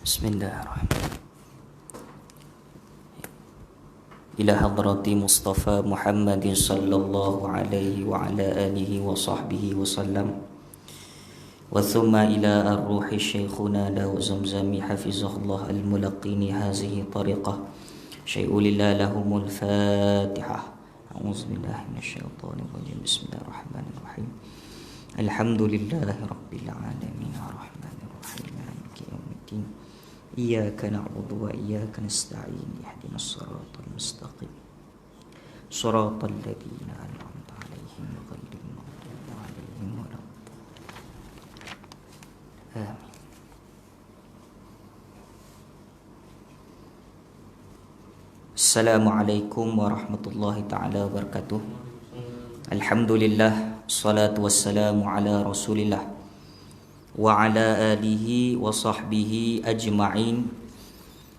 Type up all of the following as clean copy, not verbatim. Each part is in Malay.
Bismillahirrahmanirrahim. Ila hadrati Mustafa Muhammadin sallallahu alaihi wa ala alihi wa sahbihi wa sallam. Wa thumma ila ar-ruhi syekhuna lahu zamzami hafizahullah al-mulaqini hazihi tariqah. Syai'ulillah lahumul fatihah. A'udzubillahi minasyaitonir rajim. Bismillahirrahmanirrahim. Alhamdulillahi rabbil alamin arrahmanir rahim maliki yaumiddin. Iyyaka na'budu wa iyyaka nasta'in ihdinas siratal mustaqim siratal ladzina an'amta 'alaihim ghairil maghdubi 'alaihim waladdallin. Amin. Assalamualaikum warahmatullahi taala wabarakatuh. Alhamdulillah, salatu wassalamu ala Rasulillah wa ala alihi wa sahbihi ajma'in.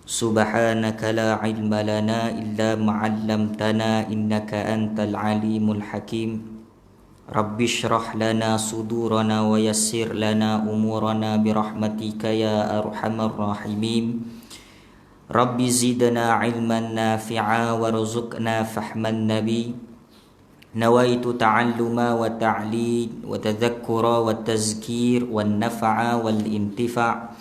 Subhanaka la ilma lana illa ma 'allamtana innaka antal alimul hakim. Rabbi shrah lana sudurana wa yassir lana umurana birahmatika ya arhamar rahimin. Rabbi zidna ilman nafi'a warzuqna fahman nabi. Nawaitu ta'alluma wa ta'lid wa tadhakkura wa tazkir wa nafa'a wal intifa'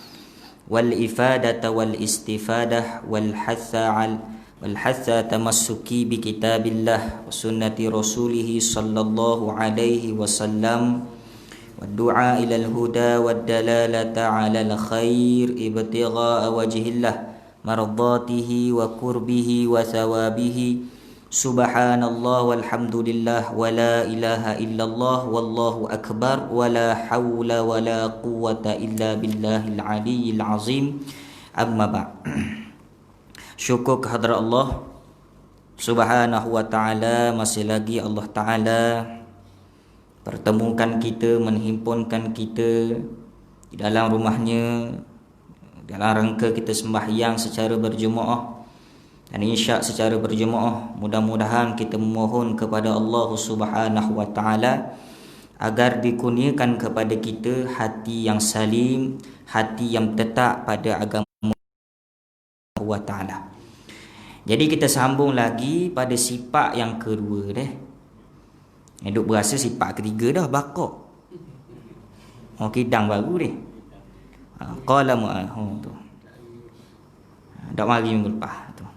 wal ifadata wal istifadah wal hatha tamassuki bi kitabillah wa sunnati rasulih sallallahu alaihi wasallam wa du'a ila al huda wa dalalata ala al khair ibtigha'a wajhillah mardatihi wa qurbihi wa thawabihi. Subhanallah walhamdulillah wa la ilaha illallah wallahu akbar wa la hawla wa la quwwata illa billahil aliyyil azim. Amma ba'. Syukur kehadrat Allah Subhanahu wa ta'ala. Masih lagi Allah Ta'ala pertemukan kita, menghimpunkan kita di dalam rumahnya dalam rangka kita sembahyang secara berjemaah dan isyak secara berjemaah. Mudah-mudahan kita memohon kepada Allah Subhanahu wa taala agar dikurniakan kepada kita hati yang salim, hati yang tetap pada agama Allah wa taala. Jadi kita sambung lagi pada sifat yang kedua dah. Duk berasa sifat ketiga dah bakok. Kidang baru dia. Qala mu'ahum tu. Dak mari minggu lepas tu.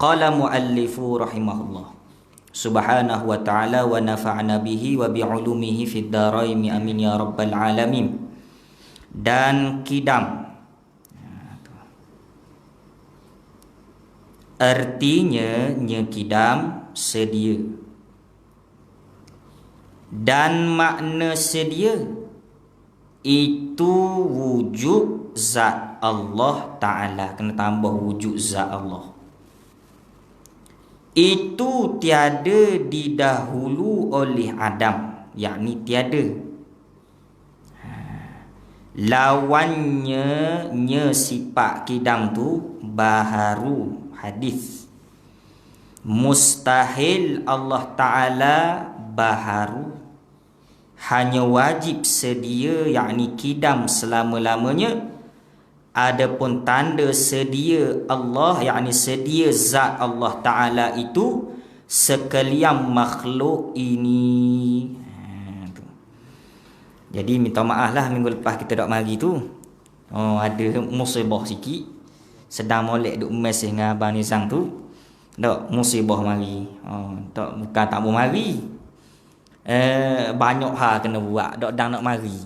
Qala muallifu rahimahullah subhanahu wa ta'ala wa nafa'na bihi wa bi'ulumihi fid dharain amin ya rabbal alamin. Dan kidam artinya kidam sedia, dan makna sedia itu wujud zat Allah Ta'ala. Kena tambah wujud zat Allah. Itu tiada didahulu oleh Adam, yakni tiada. Lawannya sifat kidam tu baharu, hadis. Mustahil Allah Ta'ala baharu, hanya wajib sedia, yakni kidam selama-lamanya. Adapun tanda sedia Allah, yakni sedia zat Allah Ta'ala itu sekalian makhluk ini. Jadi minta maaf lah minggu lepas kita tak mari tu. Oh, ada musibah sikit. Sedang molek duk mesej dengan abang Nizam tu. Tak musibah mari. Oh, tak bukan tak mau mari. Banyak hal kena buat, dak dang nak mari.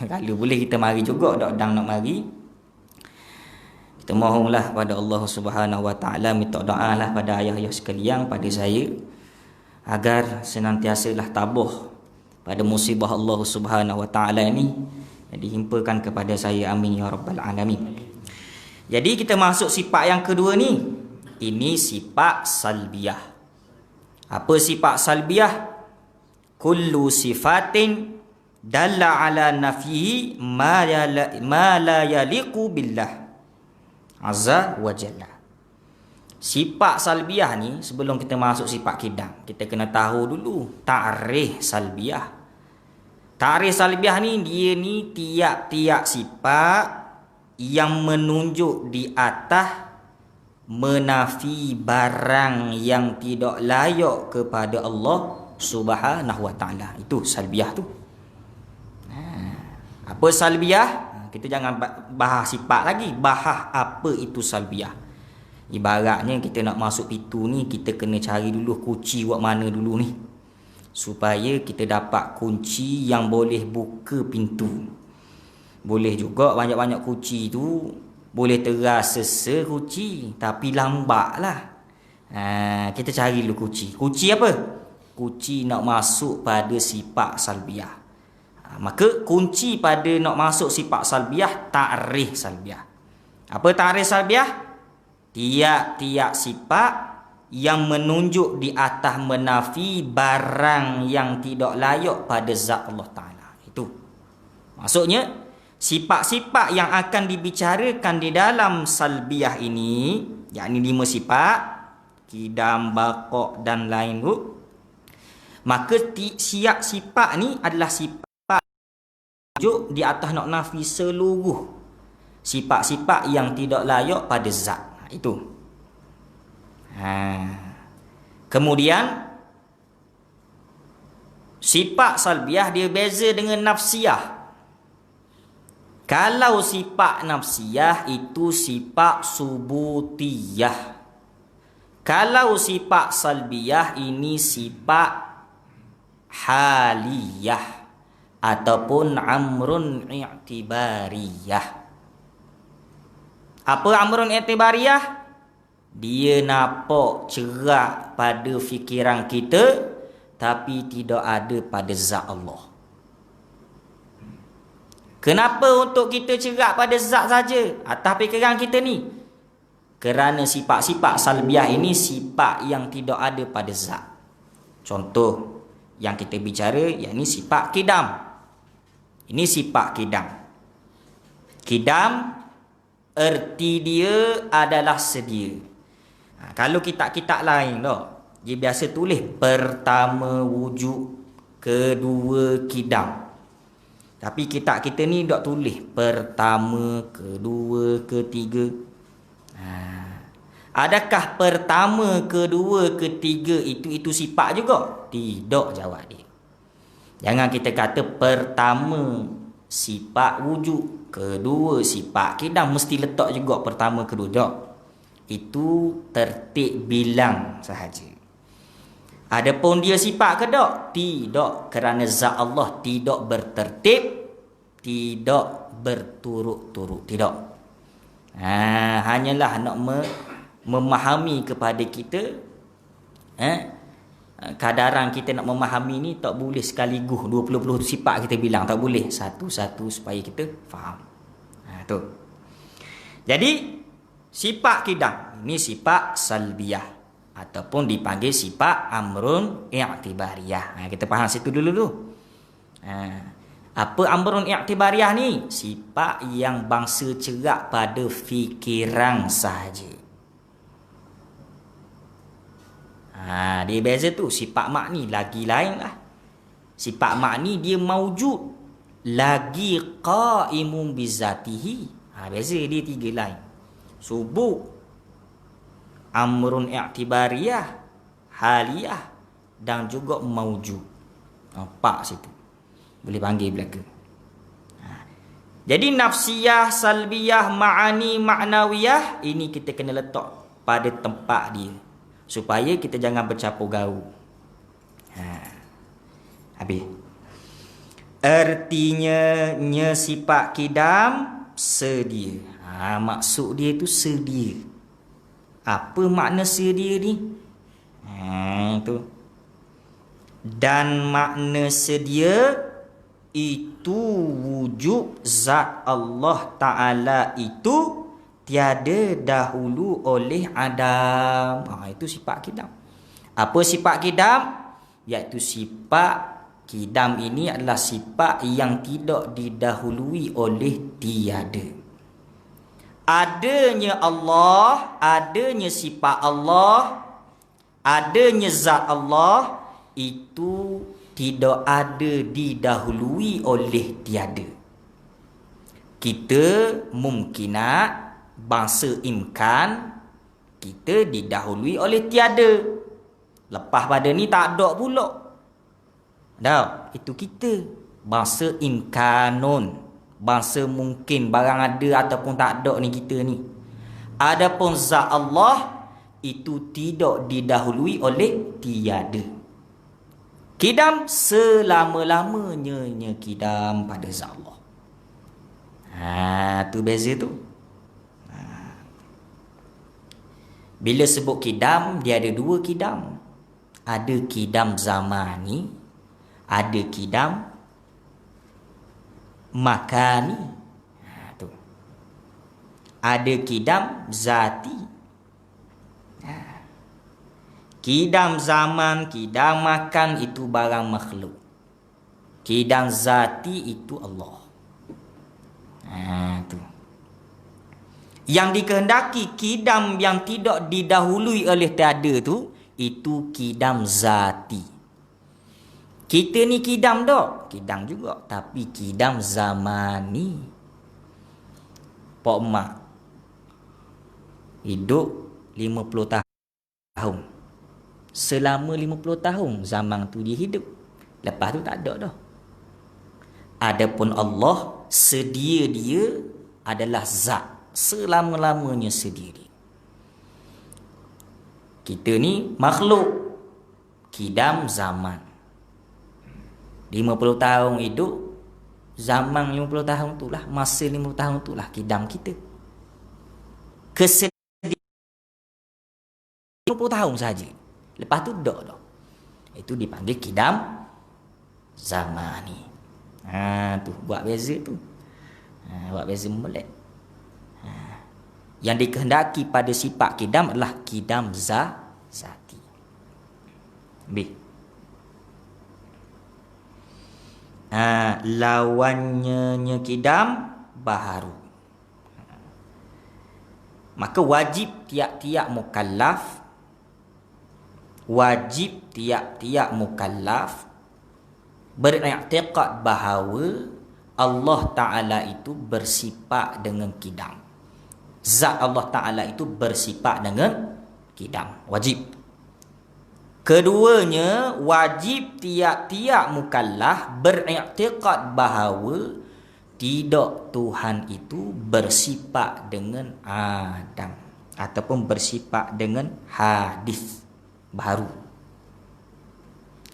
Kalau boleh kita mari juga, dak dang nak mari. Kita mohonlah pada Allah Subhanahu Wa Taala, minta doalah pada ayah-ayah sekalian, pada saya, agar senantiasalah tabah pada musibah Allah Subhanahu Wa Taala ini dihimpakan kepada saya, amin ya rabbal alamin. Jadi kita masuk sifat yang kedua ni. Ini sifat salbiyah. Apa sifat salbiyah? Kullu sifatin dalla ala nafihi ma la yaliqu billah azza wa jalla. Sifat salbiyah ni, sebelum kita masuk sifat kidam, kita kena tahu dulu ta'rif salbiyah. Ta'rif salbiyah ni, dia ni tiap-tiap sifat yang menunjuk di atas menafi barang yang tidak layak kepada Allah Subhanahu Wa Taala. Itu salbiyah tu. Apa salbiyah? Kita jangan bahas sifat lagi, bahas apa itu salbiyah. Ibaratnya kita nak masuk pintu ni, kita kena cari dulu kunci buat mana dulu ni, supaya kita dapat kunci yang boleh buka pintu. Boleh juga banyak-banyak kunci tu boleh terasa sekunci, tapi lambatlah. Kita cari dulu kunci. Kunci apa? Kunci nak masuk pada sifat salbiyah. Maka kunci pada nak masuk sifat salbiyah, ta'rif salbiyah. Apa ta'rif salbiyah? Tiap-tiap sifat yang menunjuk di atas menafi barang yang tidak layak pada zat Allah Ta'ala. Itu maksudnya, sifat-sifat yang akan dibicarakan di dalam salbiyah ini, yakni 5 sifat, kidam, baqa' dan lain tu. Maka siap sifat ni adalah sifat menunjuk di atas nak nafi seluruh sifat-sifat yang tidak layak pada zat. Itu. Kemudian sifat salbiyah dia beza dengan nafsiyah. Kalau sifat nafsiyah itu sifat subutiyah. Kalau sifat salbiyah ini sifat haliyah ataupun amrun i'tibariyah. Apa amrun i'tibariyah? Dia nampak cerah pada fikiran kita, tapi tidak ada pada zat Allah. Kenapa untuk kita cerah pada zat saja atas fikiran kita ni? Kerana sifat-sifat salbiyah ini sifat yang tidak ada pada zat. Contoh yang kita bicara, yakni sifat kidam. Ini sifat kidam. Kidam, erti dia adalah sedia. Kalau kitab-kitab lain dia biasa tulis pertama wujud, kedua kidam. Tapi kitab kita ni tak tulis pertama, kedua, ketiga. Adakah pertama, kedua, ketiga itu sifat juga? Tidak, jawab dia. Jangan kita kata pertama sifat wujud, kedua sifat kidam, mesti letak juga pertama, kedua. Tak. Itu tertib bilang sahaja. Adapun dia sifat ke tak? Tidak, kerana zat Allah tidak bertertib, tidak berturut-turut, tidak. Hanyalah nak memahami kepada kita, kadaran kita nak memahami ni tak boleh sekaligus 20 sifat kita bilang, tak boleh satu-satu supaya kita faham. Tu. Jadi sifat kidam ini sifat salbiyah ataupun dipanggil sifat amrun i'tibariyah. Kita faham situ dulu. Apa amrun i'tibariyah ni? Sifat yang bangsa cerak pada fikiran sahaja. Dia beza tu. Sifat makni lagi lain lah. Sifat makni dia maujud, lagi qaimun bizatihi. Beza dia 3 lain. Subut, amrun i'tibariyah, haliyah dan juga maujud. 4 situ. Boleh panggil belaka. Jadi nafsiyah, salbiyah, ma'ani, ma'nawiyah, ini kita kena letak pada tempat dia supaya kita jangan bercampur gaul. Habis. Artinya sifat kidam sedia. Maksud dia tu sedia. Apa makna sedia ni? Tu. Dan makna sedia itu wujud zat Allah Ta'ala itu tiada dahulu oleh Adam. Itu sifat kidam. Apa sifat kidam? Iaitu sifat kidam ini adalah sifat yang tidak didahului oleh tiada. Adanya Allah, adanya sifat Allah, adanya zat Allah itu tidak ada didahului oleh tiada. Kita mungkinat bangsa imkan kita didahului oleh tiada. Lepas pada ni tak ada pula. Dah, itu kita bangsa imkanun, bangsa mungkin barang ada ataupun tak ada ni kita ni. Adapun zat Allah itu tidak didahului oleh tiada. Kidam selama-lamanya kidam pada zat Allah. Tu beza tu. Bila sebut kidam, dia ada dua kidam. Ada kidam zamani, ada kidam makani. Tu. Ada kidam zati. Kidam zaman, kidam makan itu barang makhluk. Kidam zati itu Allah. Tu. Yang dikehendaki kidam yang tidak didahului oleh tiada tu, itu kidam zati. Kita ni kidam dak? Kidam juga, tapi kidam zamani. Pak mak hidup 50 tahun. Selama 50 tahun zaman tu dia hidup. Lepas tu tak ada dah. Adapun Allah, sedia dia adalah zat. Selama-lamanya sedia dia. Kita ni makhluk. Kidam zaman. 50 tahun hidup, zaman 50 tahun tu lah, masa 50 tahun tu lah kidam kita. Kesediaan 50 tahun saja. Lepas tu dak dah. Itu dipanggil kidam zaman ni. Tu buat beza tu. Buat beza molek. Yang dikehendaki pada sifat kidam adalah kidam zati. Lawannya kidam baharu. Maka wajib tiap-tiap mukallaf beriktikad bahawa Allah Ta'ala itu bersifat dengan kidam. Zat Allah Ta'ala itu bersifat dengan kidam. Wajib. Keduanya, wajib tiap-tiap mukallaf beriktikad bahawa tidak Tuhan itu bersifat dengan Adam ataupun bersifat dengan hadis baru.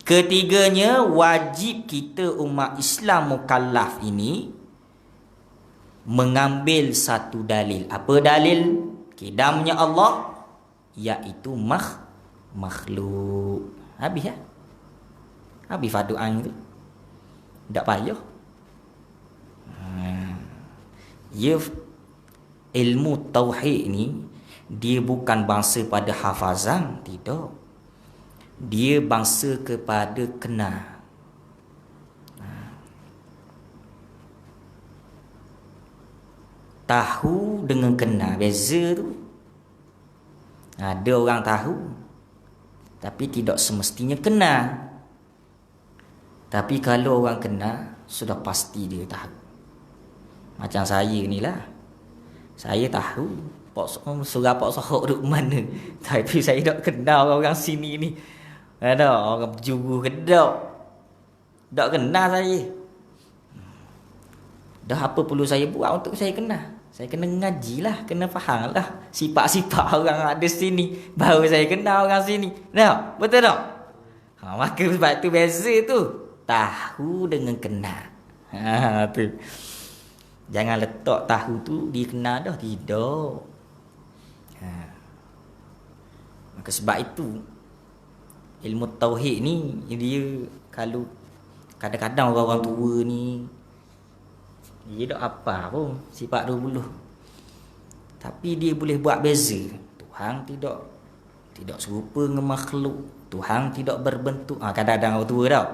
Ketiganya, wajib kita umat Islam mukallaf ini mengambil satu dalil. Apa dalil? Kidamnya Allah, iaitu makhluk. Habis ya? Habis fadu'an tu. Tak payah. Ilmu tauhid ni dia bukan bangsa pada hafazan, tidak. Dia bangsa kepada kenal. Tahu dengan kenal, beza tu. Ada orang tahu tapi tidak semestinya kenal. Tapi kalau orang kenal, sudah pasti dia tahu. Macam saya ni lah. Saya tahu surah Pak Sohok duduk mana. Tapi saya tak kenal orang sini ni. Ada orang juru kedok. Tak kenal saya. Dah apa perlu saya buat untuk saya kenal? Saya kena ngaji lah, kena faham lah sifat-sifat orang ada sini, baru saya kenal orang sini. Nah, betul tak? Maka sebab tu beza tu. Tahu dengan kenal. Tu. Jangan letak tahu tu dia kenal dah. Tidak. Maka sebab itu ilmu tauhid ni dia kalau kadang-kadang orang-orang tua ni dia tak apa pun sifat 20. Tapi dia boleh buat beza. Tuhan tidak serupa dengan makhluk. Tuhan tidak berbentuk. Kadang-kadang orang tua tau.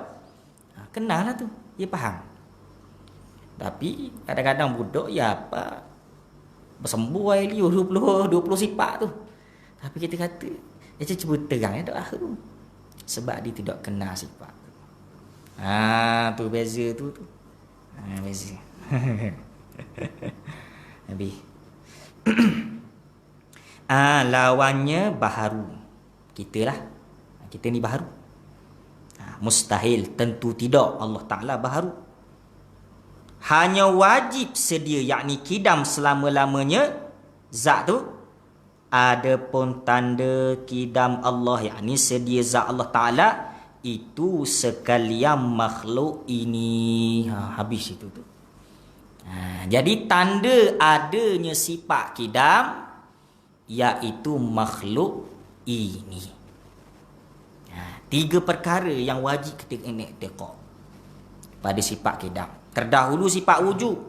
Kenal lah tu. Dia faham. Tapi kadang-kadang budak ya apa bersembuh air liur 20 sifat tu. Tapi kita kata dia cuba terang ya tak tu. Sebab dia tidak kenal sifat tu. Tu beza tu. Beza. Habis. Lawannya baharu. Kita lah. Kita ni baharu. Mustahil, tentu tidak Allah Ta'ala baharu. Hanya wajib sedia, yakni kidam selama-lamanya zat tu. Adapun tanda kidam Allah, yakni sedia zat Allah Ta'ala, itu sekalian makhluk ini. Habis itu tu. Jadi tanda adanya sifat kidam iaitu makhluk ini. 3 perkara yang wajib kita kena i'tiqad pada sifat kidam. Terdahulu sifat wujud.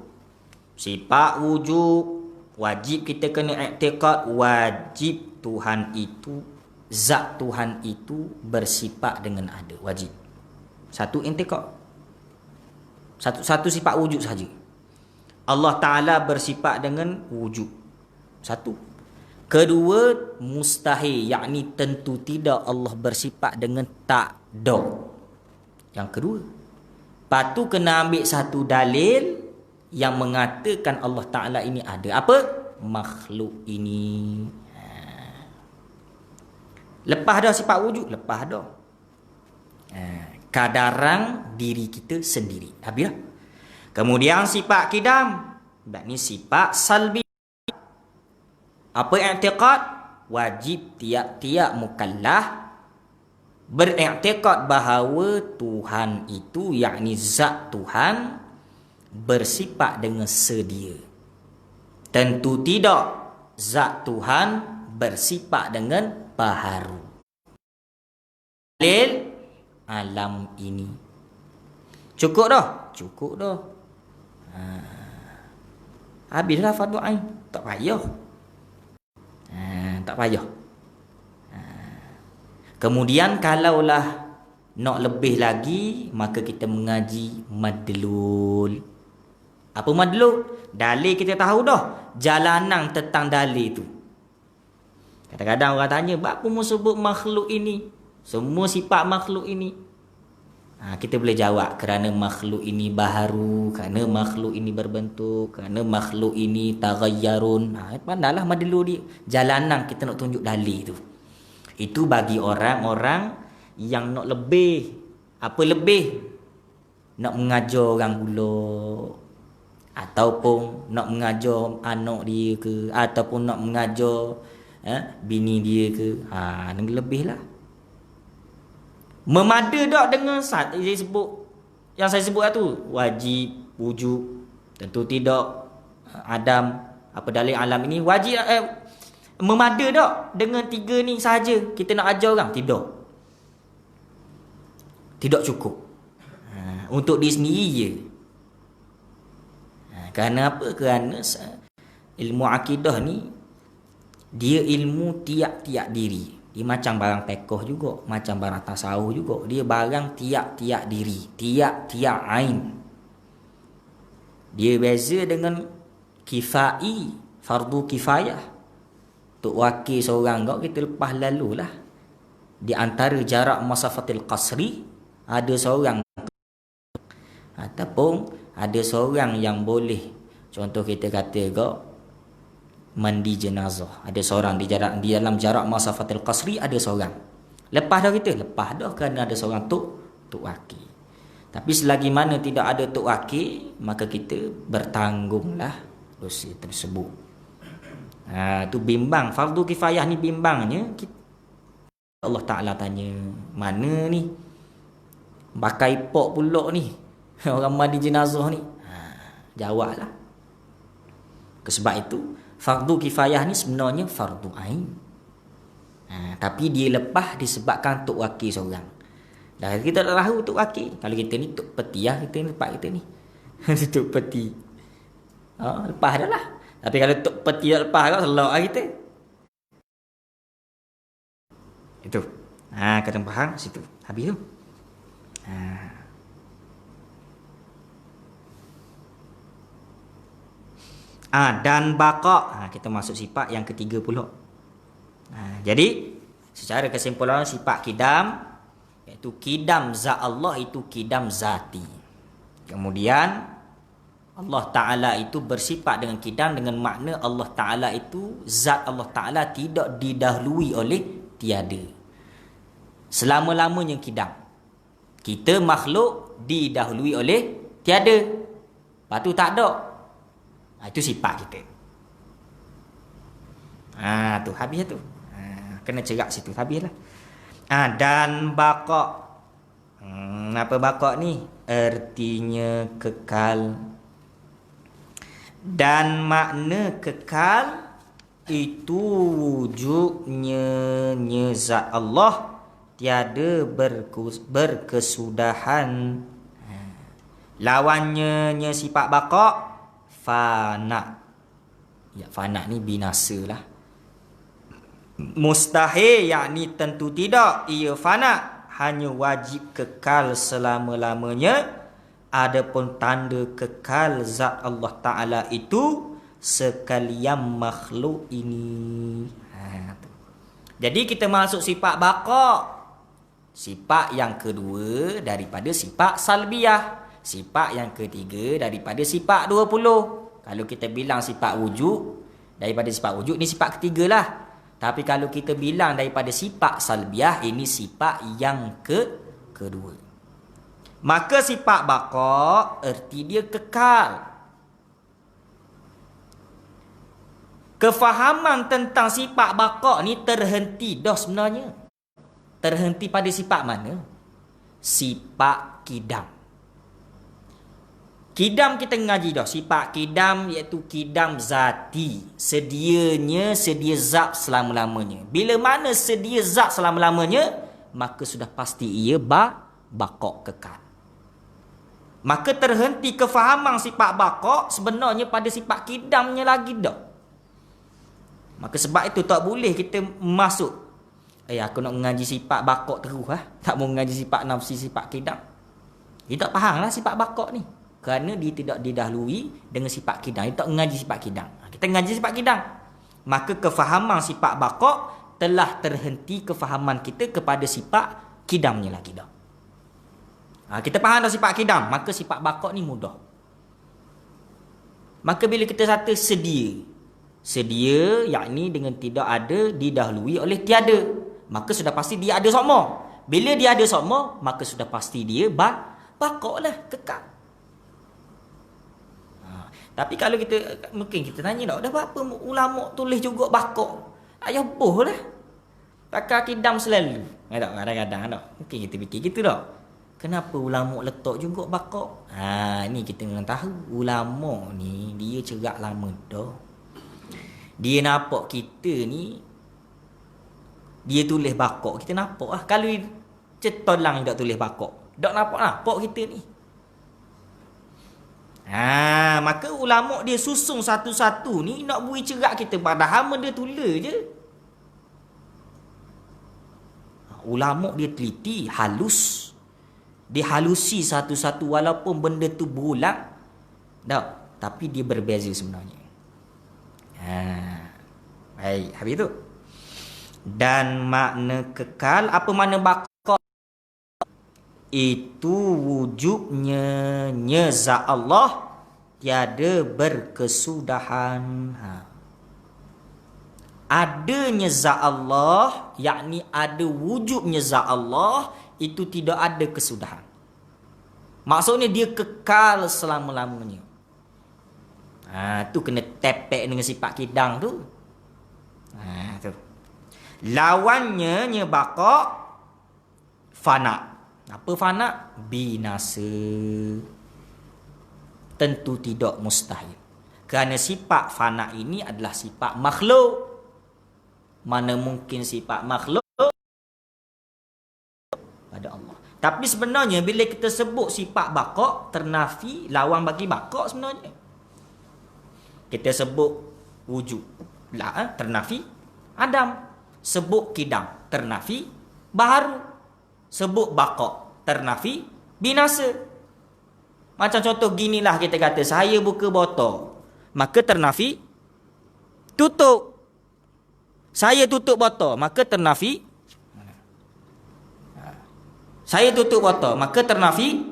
Sifat wujud wajib kita kena i'tiqad, wajib Tuhan itu, zat Tuhan itu bersifat dengan ada, wajib. Satu i'tiqad. Satu sifat wujud saja. Allah Ta'ala bersifat dengan wujud. Satu. Kedua, mustahil, yakni tentu tidak Allah bersifat dengan tak ada. Yang kedua. Lepas tu kena ambil satu dalil yang mengatakan Allah Ta'ala ini ada. Apa? Makhluk ini. Lepas dah sifat wujud? Lepas dah. Kadaran diri kita sendiri. Habis dah. Kemudian sifat kidam. Ini sifat salbi. Apa i'tiqad? Wajib tiap-tiap mukallaf beriktikad bahawa Tuhan itu, yakni zat Tuhan, bersifat dengan sedia. Tentu tidak zat Tuhan bersifat dengan baharu. Dalil alam ini. Cukup dah? Cukup dah. Habislah fardu ain. Tak payah. Tak payah. Kemudian kalaulah nak lebih lagi, maka kita mengaji madlul. Apa madlul? Dalil kita tahu dah. Jalanan tentang dalil tu. Kadang-kadang orang tanya, apa mu sebut makhluk ini? Semua sifat makhluk ini. Kita boleh jawab, kerana makhluk ini baharu, kerana makhluk ini berbentuk, kerana makhluk ini taghayyarun. Pandailah madlul dia. Jalanan kita nak tunjuk dalil tu. Itu bagi orang-orang yang nak lebih. Apa lebih? Nak mengajar orang pula, ataupun nak mengajar anak dia ke, ataupun nak mengajar bini dia ke. Lebih lah. Memada tak dengan yang saya sebut tu? Wajib, wujud, tentu tidak, Adam, apa dalil alam ini wajib. Memada tak dengan 3 ni saja kita nak ajar orang? Tidak cukup. Untuk diri sendiri je. Kerana apa? Kerana ilmu akidah ni dia ilmu tiap-tiap diri. Dia macam barang pekoh juga, macam barang tasawuf juga. Dia barang tiap-tiap diri, tiap-tiap ain. Dia beza dengan kifai, fardu kifayah. Untuk wakil seorang kau, kita lepas lalulah. Di antara jarak masafatil qasri, ada seorang, ataupun ada seorang yang boleh, contoh kita kata kau mandi jenazah, ada seorang di dalam jarak masafatil qasri, ada seorang. Lepas dah kita? Lepas dah, kerana ada seorang tu wakil. Tapi selagi mana tidak ada tok wakil, maka kita bertanggunglah dosa tersebut. Tu bimbang. Fardu kifayah ni bimbangnya. Allah Ta'ala tanya, mana ni? Pakai pok pulak ni. Orang mandi jenazah ni. Jawablah. Sebab itu, fardu kifayah ni sebenarnya fardu ain. Tapi dia lepas disebabkan tok wakil seorang. Dah kita tak tahu tok wakil. Kalau kita ni tok peti lah, kita ni lepas kita ni. Tok peti. Lepas dah lah. Tapi kalau tok peti tak lepas kau, selok lah kita. Itu. Kena faham situ. Habis tu. Dan baqa. Kita masuk sifat yang ketiga pula. Jadi secara kesimpulan sifat kidam, iaitu kidam zat Allah itu kidam zati. Kemudian Allah Ta'ala itu bersifat dengan kidam dengan makna Allah Ta'ala itu, zat Allah Ta'ala tidak didahului oleh tiada. Selama-lamanya kidam. Kita makhluk didahului oleh tiada. Lepas tu tak ada. Itu sifat kita. Tu habis tu. Kena cerak situ, habislah. Dan baqa. Apa baqa ni? Artinya kekal. Dan makna kekal itu wujudnya zat Allah tiada berkesudahan. Lawannya sifat baqa fana. Fana ni binasa lah. Mustahil, yakni tentu tidak, ia fana, hanya wajib kekal selama-lamanya. Adapun tanda kekal zat Allah Ta'ala itu sekalian makhluk ini. Jadi kita masuk sifat baqa. Sifat yang kedua daripada sifat salbiyah. Sifat yang ketiga daripada sifat 20. Kalau kita bilang sifat wujud, daripada sifat wujud, ni sifat ketiga lah. Tapi kalau kita bilang daripada sifat salbiyah, ini sifat yang kedua. Maka sifat baqa erti dia kekal. Kefahaman tentang sifat baqa ni terhenti dah sebenarnya. Terhenti pada sifat mana? Sifat kidam. Kidam kita ngaji dah. Sifat kidam iaitu kidam zati. Sedia zat selama-lamanya. Bila mana sedia zat selama-lamanya, maka sudah pasti ia baqa kekal. Maka terhenti kefahaman sifat baqa sebenarnya pada sifat kidamnya lagi dah. Maka sebab itu tak boleh kita masuk, aku nak mengaji sifat baqa terus lah. Tak mau mengaji sifat nafsi, sifat kidam. Dia tak faham lah sifat baqa ni. Kerana dia tidak didahului dengan sifat kidam. Dia tak mengaji sifat kidam. Kita mengaji sifat kidam. Maka kefahaman sifat baqa telah terhenti kefahaman kita kepada sifat kidamnya lagi dah. Kita faham dah sifat kidam, maka sifat baqa ni mudah. Maka bila kita kata sedia, yakni dengan tidak ada didahului oleh tiada, maka sudah pasti dia ada sokmo. Bila dia ada sokmo, maka sudah pasti dia baqa lah, kekal. Tapi kalau kita, mungkin kita tanya dah berapa ulama tulis juga baqa? Ayah boh lah. Pakai kidam selalu. Kadang-kadang dah. Mungkin kita fikir gitu dah. Kenapa ulama letak juga baqa? Ni kita memang tahu. Ulama ni dia cerak lama dah. Dia nampak kita ni, dia tulis baqa, kita nampak lah. Kalau cetolang tak tulis baqa, tak nampak kita ni. Maka ulama dia susung satu-satu ni nak beri cerak kita, padahal dia tulis je. Ulama dia teliti, halus. Dia halusi satu-satu walaupun benda tu berulang. Tapi dia berbeza sebenarnya. Baik, habis tu. Dan makna kekal, apa makna baqa? Itu wujudnya zat Allah tiada berkesudahan. Adanya zat Allah, yakni ada wujudnya zat Allah, itu tidak ada kesudahan. Maksudnya dia kekal selama-lamanya. Tu kena tepek dengan sifat kidang tu. Tu. Lawannya nya baqa fana. Apa fana? Binasa. Tentu tidak mustahil. Kerana sifat fana ini adalah sifat makhluk. Mana mungkin sifat makhluk pada Allah. Tapi sebenarnya bila kita sebut sifat baqa, ternafi lawan bagi baqa sebenarnya. Kita sebut wujud, ternafi Adam. Sebut kidam, ternafi baharu. Sebut baqa, ternafi binasa. Macam contoh ginilah kita kata, saya buka botol, maka ternafi tutup. Saya tutup botol, maka ternafi. Saya tutup botol, maka ternafi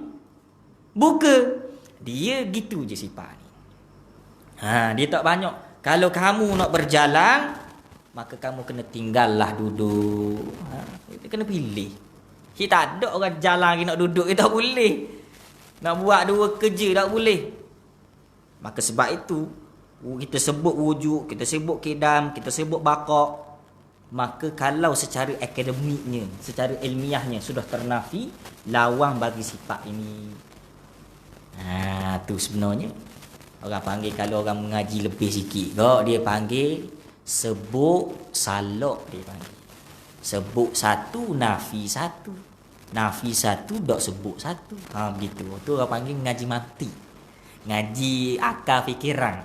buka. Dia gitu je sifat ni. Dia tak banyak. Kalau kamu nak berjalan, maka kamu kena tinggallah duduk. Kita kena pilih. Kita tak ada orang jalan lagi nak duduk, kita tak boleh. Nak buat dua kerja tak boleh. Maka sebab itu kita sebut wujud, kita sebut kidam, kita sebut baqa. Maka kalau secara akademiknya, secara ilmiahnya sudah ternafi, lawang bagi sifat ini. Tu sebenarnya orang panggil, kalau orang mengaji lebih sikit kok, dia panggil sebut salok, dia panggil. Sebut satu, nafi satu. Nafi satu, dok sebut satu. Begitu. Tu orang panggil ngaji mati. Ngaji akal fikiran.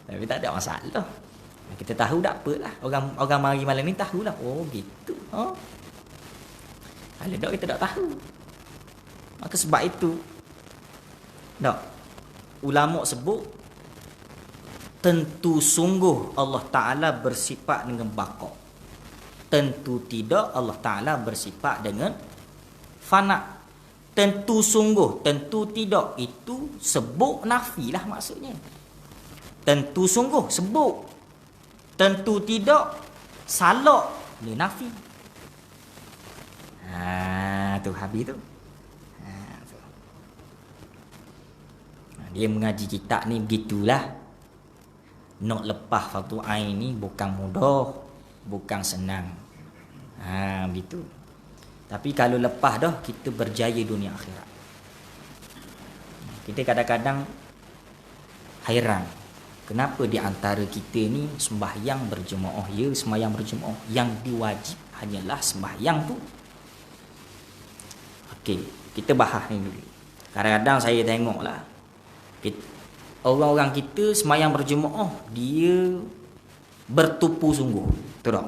Tapi tak ada masalah. Kita tahu tak apalah. Orang mari malam ni tahulah. Oh gitu. Kalau tak kita tak tahu. Maka sebab itu ulama sebut tentu sungguh Allah Ta'ala bersifat dengan baqa. Tentu tidak Allah Ta'ala bersifat dengan fana. Tentu sungguh, tentu tidak, itu sebut nafi lah maksudnya. Tentu sungguh sebut, tentu tidak salak ni nafi. Tu habis tu. Dia mengaji kitab ni begitulah. Nak lepas fardu ain ni bukan mudah, bukan senang. Begitu. Tapi kalau lepas dah, kita berjaya dunia akhirat. Kita kadang-kadang hairan, kenapa di antara kita ni sembahyang berjemaah, sembahyang berjemaah, yang diwajib hanyalah sembahyang tu. Okey, kita bahas ni dulu. Kadang-kadang saya tengoklah, orang-orang kita sembahyang berjemaah, dia bertupu sungguh. Betul tak?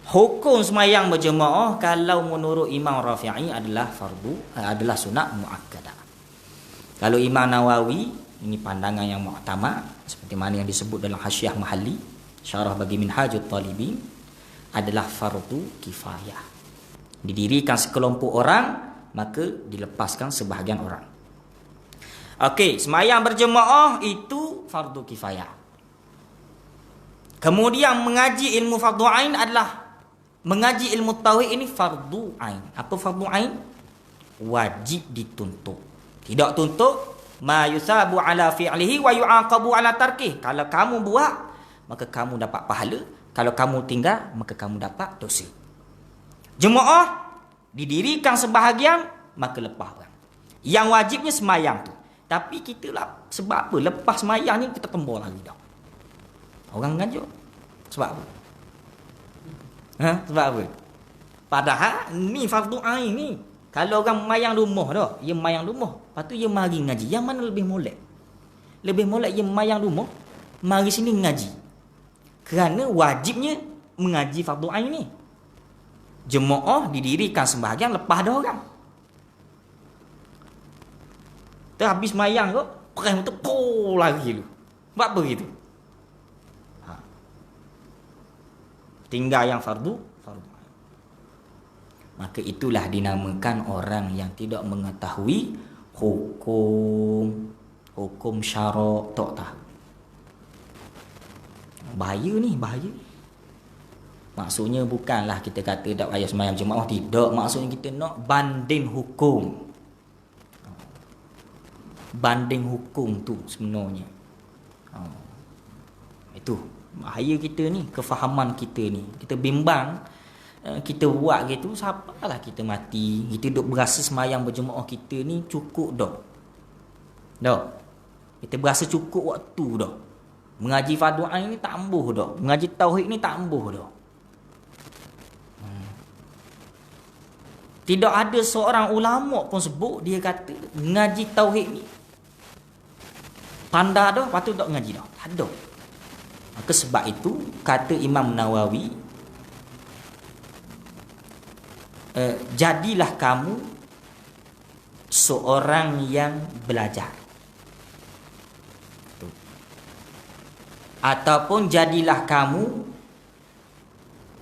Hukum sembahyang berjemaah kalau menurut Imam Rafi'i adalah fardu, adalah sunat muakkadah. Kalau Imam Nawawi, ini pandangan yang mu'tamad, seperti mana yang disebut dalam Hasyiah Mahalli, syarah bagi Minhajut Talibin, adalah fardu kifayah. Didirikan sekelompok orang, maka dilepaskan sebahagian orang. Okey, sembahyang berjemaah itu fardu kifayah. Kemudian mengaji ilmu fardu ain adalah mengaji ilmu tauhid, ini fardu ain. Apa fardu ain? Wajib dituntut. Tidak tuntut, ma yusabu ala fi'lihi wa yu'aqabu ala tarkih. Kalau kamu buat, maka kamu dapat pahala. Kalau kamu tinggal, maka kamu dapat dosa. Jemaah didirikan sebahagian, maka lepas orang. Yang wajibnya sembahyang tu. Tapi kita lah, sebab apa? Lepas sembahyang ni kita tembur lagi dah. Orang ngajuk. Sebab apa? Sebab apa? Padahal ni fardu ain ni. Kalau orang mayang rumah dah, dia mayang rumah, lepas tu dia mari ngaji. Yang mana lebih molek? Lebih molek dia mayang rumah, mari sini ngaji. Kerana wajibnya mengaji fardu ain ni. Jemaah didirikan sembahagian, lepas dah orang. Tu habis mayang tu, perang tu pol lagi lu. Buat apa gitu? Tinggal yang fardu ain. Maka itulah dinamakan orang yang tidak mengetahui hukum syarak, tak tahu. Bahaya ni, bahaya. Maksudnya bukanlah kita kata tak payah sembahyang jemaah, tidak. Maksudnya kita nak banding hukum. Banding hukum tu sebenarnya. Itu bahaya kita ni, kefahaman kita ni. Kita bimbang, kita buat gitu, siapalah kita mati. Kita duk berasa sembahyang berjemaah kita ni cukup dah. Dah. Kita berasa cukup waktu dah. Mengaji fardu ain ni tak ambuh dah. Mengaji tauhid ni tak ambuh dah. Tidak ada seorang ulama pun sebut, dia kata mengaji tauhid ni pandai dah, patut tak mengaji dah. Tak ada. Maka sebab itu kata Imam Nawawi, jadilah kamu seorang yang belajar. Ataupun jadilah kamu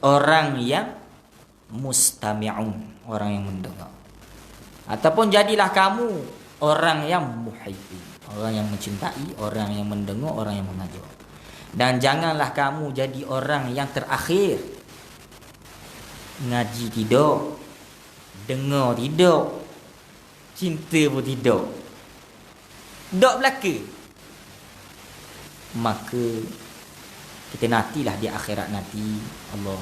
orang yang mustami'un, orang yang mendengar. Ataupun jadilah kamu orang yang muhibbi, orang yang mencintai, orang yang mendengar, orang yang mengajar. Dan janganlah kamu jadi orang yang terakhir. Ngaji tidak, dengar tidak, cinta pun tidak, dok belaka. Maka kita nantilah di akhirat nanti, Allah,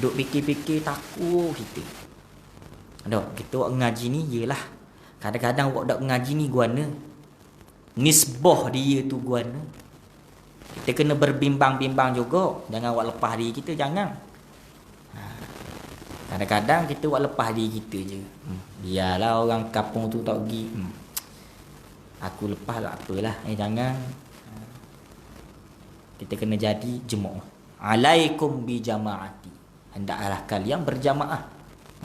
duk fikir-fikir takut kita. Dok, kita buat ngaji ni ialah kadang-kadang buat dak ngaji ni guana. Nisbah dia tu guana. Kita kena berbimbang-bimbang juga. Jangan buat lepas diri kita, jangan. Kadang-kadang kita buat lepas diri kita je. Biarlah orang kampung tu tak pergi. Aku lepas lah, apalah. Jangan. Kita kena jadi jemaah. Alaikum bi jamaati. Hendaklah kalian berjamaah.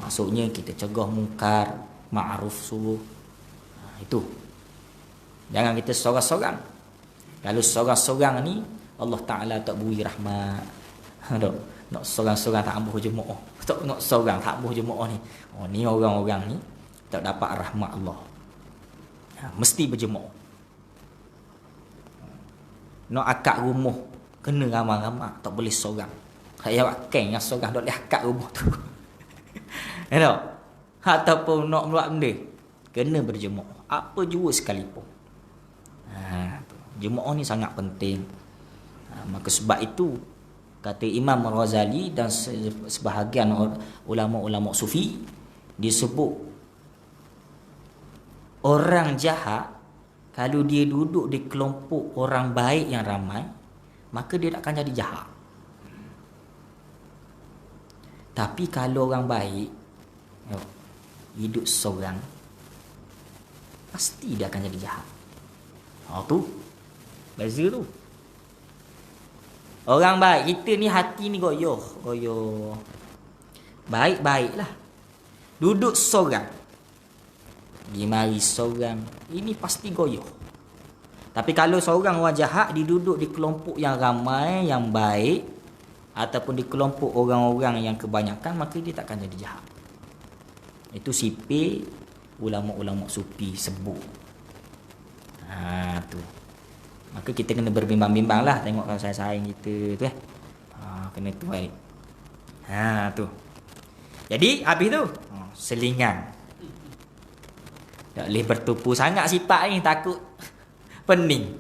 Maksudnya kita cegah mungkar, ma'ruf suruh. Itu. Jangan kita seorang-seorang. Kalau seorang-seorang ni Allah Ta'ala tak beri rahmat. Nak seorang-seorang tak ambuh jemaah. Tak nak seorang tak ambuh jemaah ni. Oh, ni orang-orang ni tak dapat rahmat Allah. Mesti berjemaah. Nak akad rumah kena ramai-ramai, tak boleh seorang. Saya wakil yang seorang tak boleh akad rumah tu. Tak? Ataupun nak buat benda kena berjemaah. Apa jua sekalipun. Jemaah ni sangat penting. Maka sebab itu kata Imam Al-Ghazali dan sebahagian ulama-ulama sufi disebut orang jahat kalau dia duduk di kelompok orang baik yang ramai, maka dia tak akan jadi jahat. Tapi kalau orang baik hidup seorang, pasti dia akan jadi jahat. Tu beza tu. Orang baik, kita ni hati ni goyoh. Baik-baiklah. Duduk seorang, dia mari seorang, ini pasti goyoh. Tapi kalau seorang orang jahat, dia duduk di kelompok yang ramai, yang baik, ataupun di kelompok orang-orang yang kebanyakan, maka dia takkan jadi jahat. Itu sipir ulama-ulama sufi sebut. Tu. Maka kita kena berbimbang-bimbang lah, tengok kalau saing kita tu kena tu baik. Tu. Jadi habis tu selingan. Tak boleh bertupu sangat sifat ni, takut pening.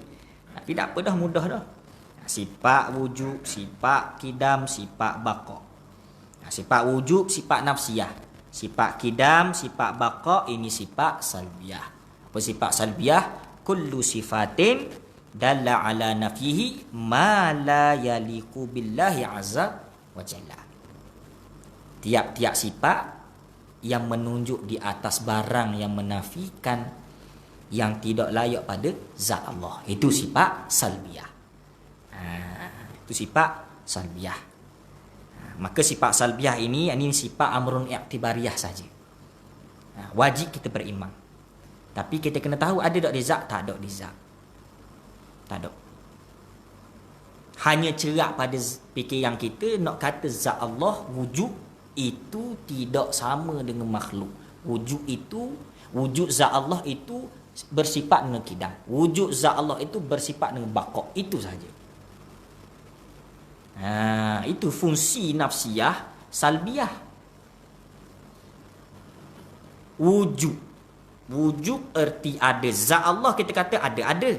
Tapi tak apa dah, mudah dah. Sifat wujud, sifat kidam, sifat baqa. Sifat wujud, sifat nafsiyah. Sifat kidam, sifat baqa, ini sifat salbiyah. Apa sifat salbiyah? Kullu sifatin dalla ala nafihi ma la yaliqu billahi azza wa jalla. Tiap-tiap sifat yang menunjuk di atas barang yang menafikan yang tidak layak pada zat Allah, itu sifat salbiyah. Itu sifat salbiyah. Maka sifat salbiyah ini sifat amrun i'tibariyah saja. Wajib kita beriman. Tapi kita kena tahu ada tak di zat, tak ada di zat. Tak ada. Hanya cerak pada fikiran kita nak kata zat Allah wujud itu tidak sama dengan makhluk. Wujud zat Allah itu bersifat dengan kidam. Wujud zat Allah itu bersifat dengan baqa. Itu saja. Itu fungsi nafsiyah salbiyah. Wujud erti ada. Zat Allah kita kata ada.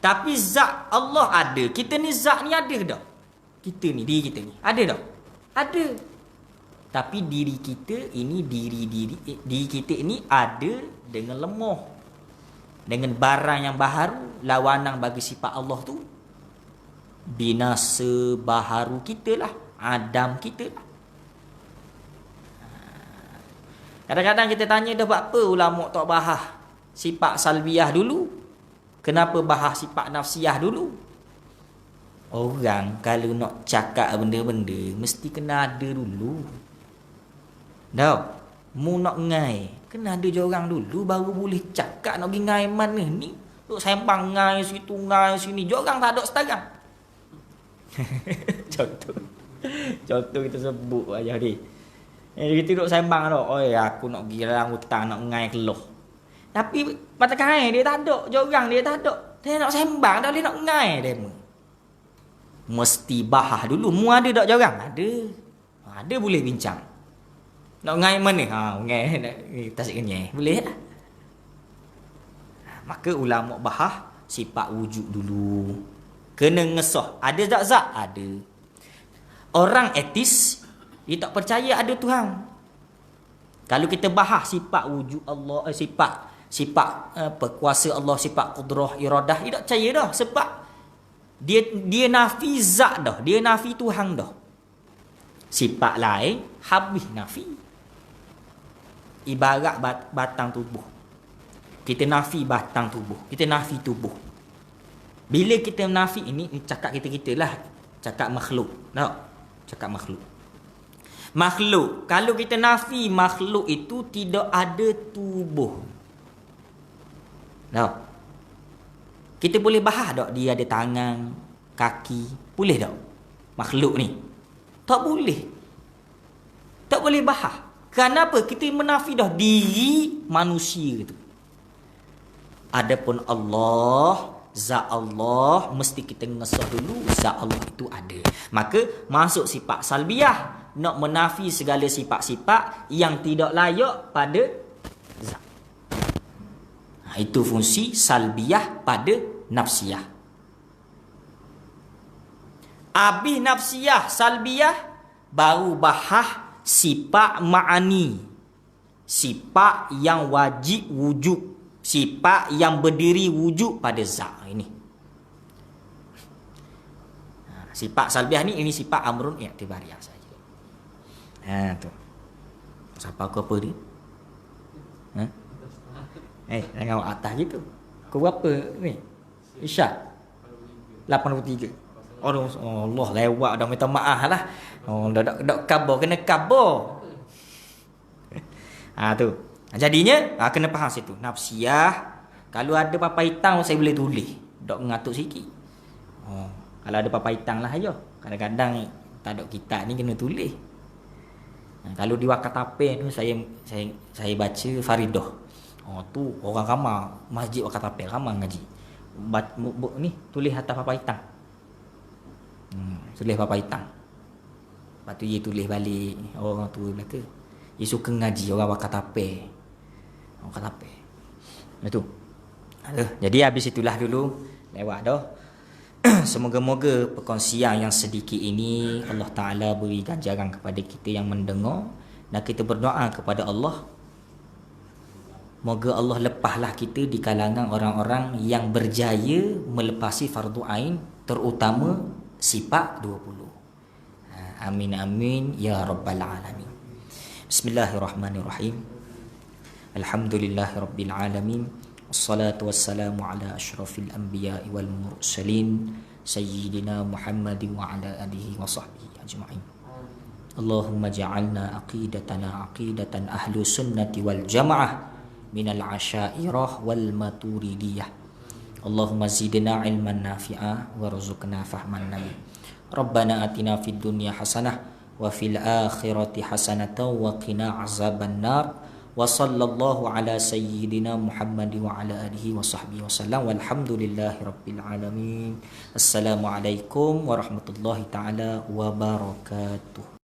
Tapi zat Allah ada. Kita ni zat ni ada tak? Kita ni, diri kita ni ada tak? Ada. Tapi diri kita ini diri kita ini ada dengan lemah. Dengan barang yang baharu, lawanan bagi sifat Allah tu binasa baharu kita lah, Adam kita lah. Kadang-kadang kita tanya dah buat apa ulama tak bahas sifat salbiyah dulu? Kenapa bahas sifat nafsiyah dulu? Orang kalau nak cakap benda-benda mesti kena ada dulu. Mu nak ngai, kena ada jorang dulu baru boleh cakap nak pergi ngai mana ni. Duk sembang ngai situ ngai sini, jorang tak ada sekarang. Contoh kita sebut aja ni. Kita duduk sembang dah. Oi, aku nak pergi dalam hutan nak ngai Keluh. Tapi mata kain dia tak ada, jorang dia tak ada. Dia nak sembang dah, dia nak ngai dia. Mesti bahas dulu. Mu ada tak jorang? Ada. Ada boleh bincang. Nak ngai mana? Ngai Tasik Kenyai. Boleh tak? Maka ulama bahas sifat wujud dulu. Kena ngesah. Ada zat-zat? Ada. Orang etis, dia tak percaya ada Tuhan. Kalau kita bahas sifat wujud Allah, sifat kuasa Allah, sifat qudrah, iradah, dia tak percaya dah. Sebab dia nafi zat dah. Dia nafi Tuhan dah. Sifat lain, habis nafi. Ibarat batang tubuh. Kita nafi batang tubuh. Kita nafi tubuh. Bila kita nafi ini cakap kita lah. Cakap makhluk. Tak? Cakap makhluk. Makhluk. Kalau kita nafi makhluk itu tidak ada tubuh. Tak? Kita boleh bahas tak dia ada tangan, kaki? Boleh tak? Makhluk ni. Tak boleh. Tak boleh bahas. Kenapa? Kita menafi dah diri manusia itu. Adapun Allah, zat Allah, mesti kita ngesah dulu zat Allah itu ada. Maka masuk sifat salbiyah, nak menafi segala sifat-sifat yang tidak layak pada zat. Itu fungsi salbiyah pada nafsiyah. Habis nafsiyah, salbiyah, baru bahas sifat ma'ani. Sifat yang wajib wujud. Sifat yang berdiri wujud pada zat ini. Sifat salbiyah ni, ini sifat amrun i'tibariyah saja. Tu. Siapa aku apa dia? Jangan atas gitu. Kau berapa ni? Isyak 83. Allah lewat dah, minta maaf lah. Dak kabar, kena kabar. Tu. Jadinya kena faham situ. Nafsiyah, kalau ada papan hitam saya boleh tulis. Dak ngatuk sikit. Kalau ada papan hitam lah aja. Kadang-kadang tak ada kitab ni kena tulis. Kalau di Wakatape tu saya baca Faridah. Tu orang ramai masjid Wakatape ramai ngaji. Ni tulis atas papan hitam. Tulis papan hitam. Lepas tu dia tulis balik orang tu belaka. Dia suka ngaji orang Wakatape. Orang Wakatape. Itu. Jadi habis itulah dulu lewat dah. Semoga-moga perkongsian yang sedikit ini Allah Ta'ala beri ganjaran kepada kita yang mendengar. Dan kita berdoa kepada Allah, moga Allah lepaslah kita di kalangan orang-orang yang berjaya melepasi fardu ain, terutama sifat 20. Amin amin ya rabbal alamin. Bismillahirrahmanirrahim. Alhamdulillahirabbil alamin. Wassalatu wassalamu ala asyrafil anbiya'i wal mursalin sayyidina Muhammadin wa ala alihi wa sahbihi ajma'in. Allahumma ja'alna aqidatana aqidatan ahlu sunnati wal jama'ah minal asyairah wal maturidiyah. Allahumma zidna ilman nafi'ah warzuqna fahman nabi. Rabbana atina fid dunya hasanah wa fil akhirati hasanatan wa qina azaban nar. Wa sallallahu ala sayyidina Muhammad wa ala alihi wa sahbihi wasallam. Walhamdulillahi rabbil alamin. Assalamualaikum warahmatullahi taala wabarakatuh.